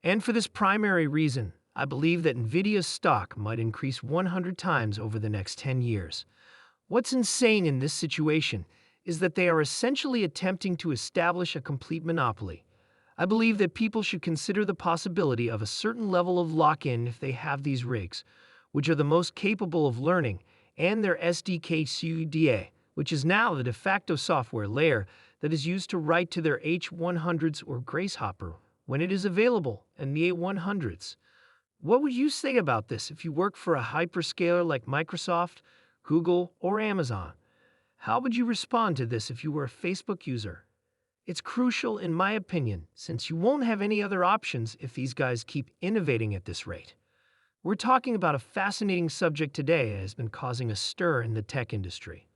And for this primary reason, I believe that Nvidia's stock might increase 100 times over the next 10 years. What's insane in this situation is that they are essentially attempting to establish a complete monopoly. I believe that people should consider the possibility of a certain level of lock-in if they have these rigs, which are the most capable of learning, and their SDK NVDA, which is now the de facto software layer that is used to write to their H100s or Grace Hopper when it is available in the A100s. What would you say about this if you work for a hyperscaler like Microsoft, Google, or Amazon? How would you respond to this if you were a Facebook user? It's crucial, in my opinion, since you won't have any other options if these guys keep innovating at this rate. We're talking about a fascinating subject today that has been causing a stir in the tech industry.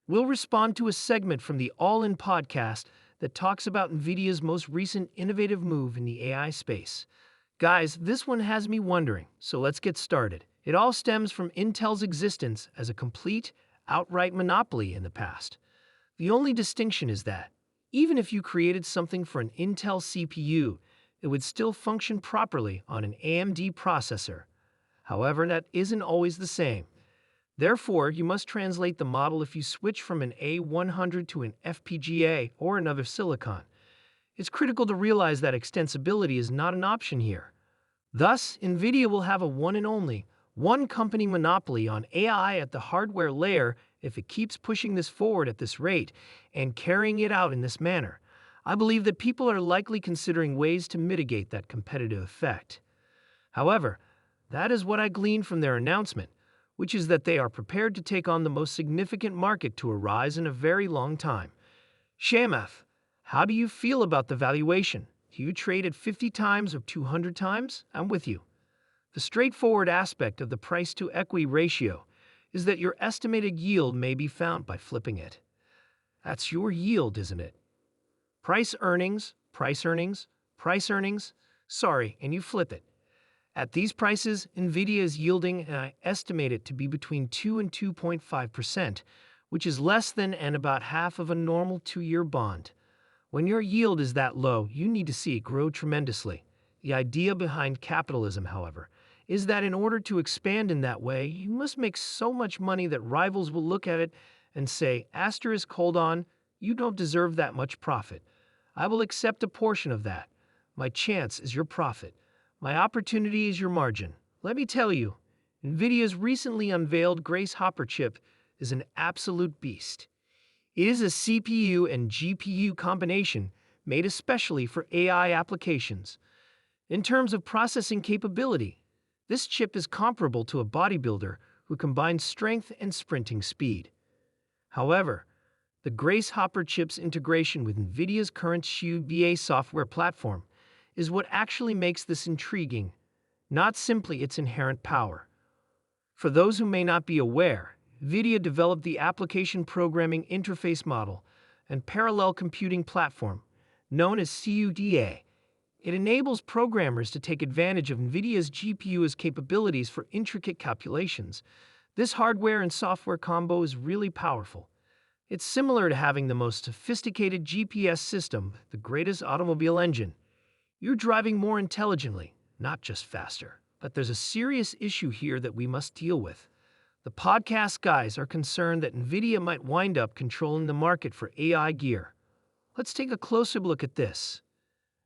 We'll respond to a segment from the All In podcast that talks about NVIDIA's most recent innovative move in the AI space. Guys, this one has me wondering, so let's get started. It all stems from Intel's existence as a complete, outright monopoly in the past. The only distinction is that, even if you created something for an Intel CPU, it would still function properly on an AMD processor. However, that isn't always the same. Therefore, you must translate the model if you switch from an A100 to an FPGA or another silicon. It's critical to realize that extensibility is not an option here. Thus, NVIDIA will have a one and only, one-company monopoly on AI at the hardware layer if it keeps pushing this forward at this rate and carrying it out in this manner. I believe that people are likely considering ways to mitigate that competitive effect. However, that is what I gleaned from their announcement, which is that they are prepared to take on the most significant market to arise in a very long time. Shamath, how do you feel about the valuation? Do you trade at 50 times or 200 times? I'm with you. The straightforward aspect of the price-to-equity ratio is that your estimated yield may be found by flipping it. That's your yield, isn't it? Price earnings, and you flip it. At these prices, Nvidia is yielding, and I estimate it to be between 2 and 2.5%, which is less than and about half of a normal 2-year bond. When your yield is that low, you need to see it grow tremendously. The idea behind capitalism, however, is that in order to expand in that way, you must make so much money that rivals will look at it and say, hold on, you don't deserve that much profit. I will accept a portion of that. My chance is your profit. My opportunity is your margin. Let me tell you, NVIDIA's recently unveiled Grace Hopper chip is an absolute beast. It is a CPU and GPU combination made especially for AI applications. In terms of processing capability, this chip is comparable to a bodybuilder who combines strength and sprinting speed. However, the Grace Hopper chip's integration with NVIDIA's current NVDA software platform is what actually makes this intriguing, not simply its inherent power. For those who may not be aware, NVIDIA developed the Application Programming Interface Model and Parallel Computing Platform, known as CUDA. It enables programmers to take advantage of NVIDIA's GPU's capabilities for intricate calculations. This hardware and software combo is really powerful. It's similar to having the most sophisticated GPS system, the greatest automobile engine. You're driving more intelligently, not just faster. But there's a serious issue here that we must deal with. The podcast guys are concerned that NVIDIA might wind up controlling the market for AI gear. Let's take a closer look at this.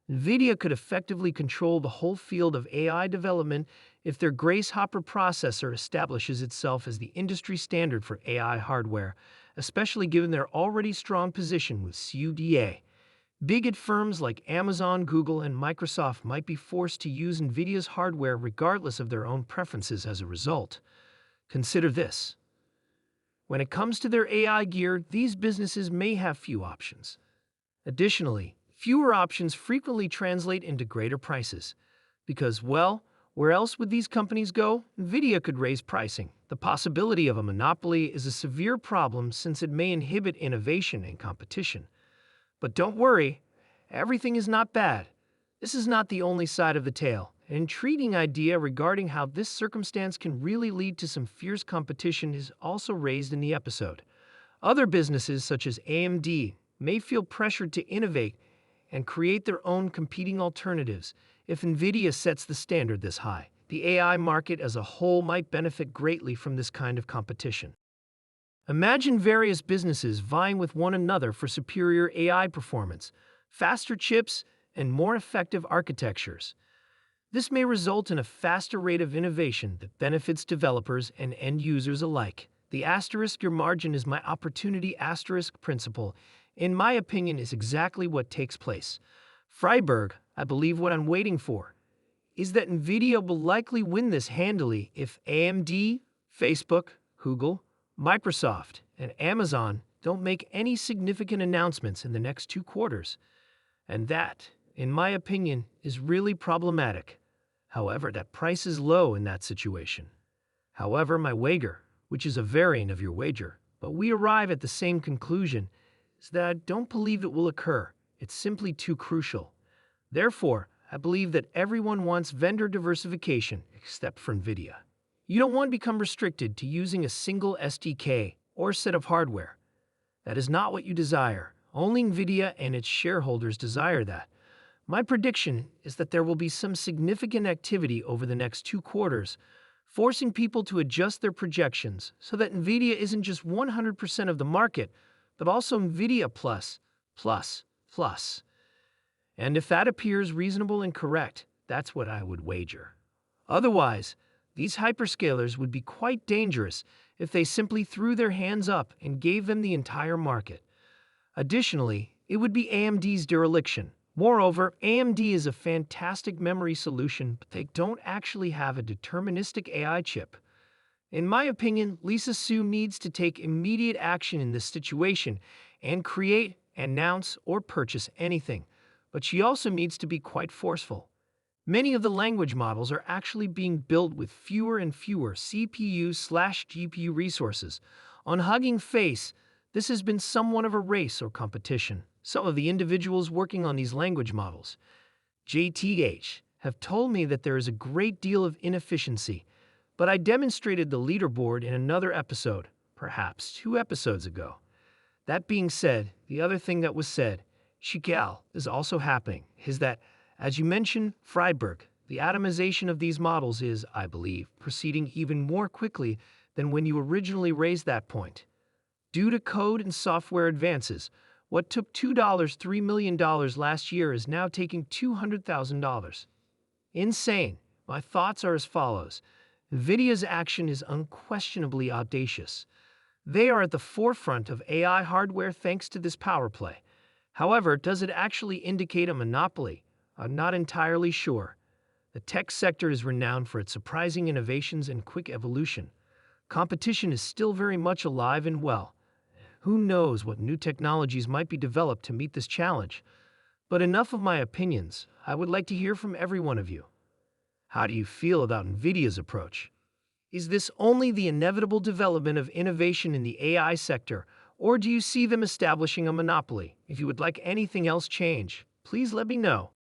NVIDIA could effectively control the whole field of AI development if their Grace Hopper processor establishes itself as the industry standard for AI hardware, especially given their already strong position with CUDA. Big firms like Amazon, Google, and Microsoft might be forced to use NVIDIA's hardware regardless of their own preferences as a result. Consider this. When it comes to their AI gear, these businesses may have few options. Additionally, fewer options frequently translate into greater prices. Because, well, where else would these companies go? NVIDIA could raise pricing. The possibility of a monopoly is a severe problem since it may inhibit innovation and competition. But don't worry, everything is not bad. This is not the only side of the tale. An intriguing idea regarding how this circumstance can really lead to some fierce competition is also raised in the episode. Other businesses, such as AMD, may feel pressured to innovate and create their own competing alternatives If Nvidia sets the standard this high, the AI market as a whole might benefit greatly from this kind of competition. Imagine various businesses vying with one another for superior AI performance, faster chips, and more effective architectures. This may result in a faster rate of innovation that benefits developers and end users alike. The asterisk your margin is my opportunity asterisk principle, in my opinion, is exactly what takes place. Freiberg, I believe what I'm waiting for, is that Nvidia will likely win this handily if AMD, Facebook, Google, Microsoft, and Amazon don't make any significant announcements in the next 2 quarters. And that, in my opinion, is really problematic. However, that price is low in that situation. However, my wager, which is a variant of your wager, but we arrive at the same conclusion, is that I don't believe it will occur. It's simply too crucial. Therefore, I believe that everyone wants vendor diversification except for Nvidia. You don't want to become restricted to using a single SDK or set of hardware. That is not what you desire. Only Nvidia and its shareholders desire that. My prediction is that there will be some significant activity over the next 2 quarters, forcing people to adjust their projections so that Nvidia isn't just 100% of the market, but also Nvidia plus. And if that appears reasonable and correct, that's what I would wager. Otherwise, these hyperscalers would be quite dangerous if they simply threw their hands up and gave them the entire market. Additionally, it would be AMD's dereliction. Moreover, AMD is a fantastic memory solution, but they don't actually have a deterministic AI chip. In my opinion, Lisa Su needs to take immediate action in this situation and create, announce, or purchase anything. But she also needs to be quite forceful. Many of the language models are actually being built with fewer and fewer CPU/GPU resources. On Hugging Face, this has been somewhat of a race or competition. Some of the individuals working on these language models, JTH, have told me that there is a great deal of inefficiency, but I demonstrated the leaderboard in another episode, perhaps 2 episodes ago. That being said, the other thing that was said, Chical, is also happening, is that, as you mentioned, Freiberg, the atomization of these models is, I believe, proceeding even more quickly than when you originally raised that point. Due to code and software advances, what took $3 million last year is now taking $200,000. Insane. My thoughts are as follows. Nvidia's action is unquestionably audacious. They are at the forefront of AI hardware thanks to this power play. However, does it actually indicate a monopoly? I'm not entirely sure. The tech sector is renowned for its surprising innovations and quick evolution. Competition is still very much alive and well. Who knows what new technologies might be developed to meet this challenge? But enough of my opinions. I would like to hear from every one of you. How do you feel about Nvidia's approach? Is this only the inevitable development of innovation in the AI sector, or do you see them establishing a monopoly? If you would like anything else change, please let me know.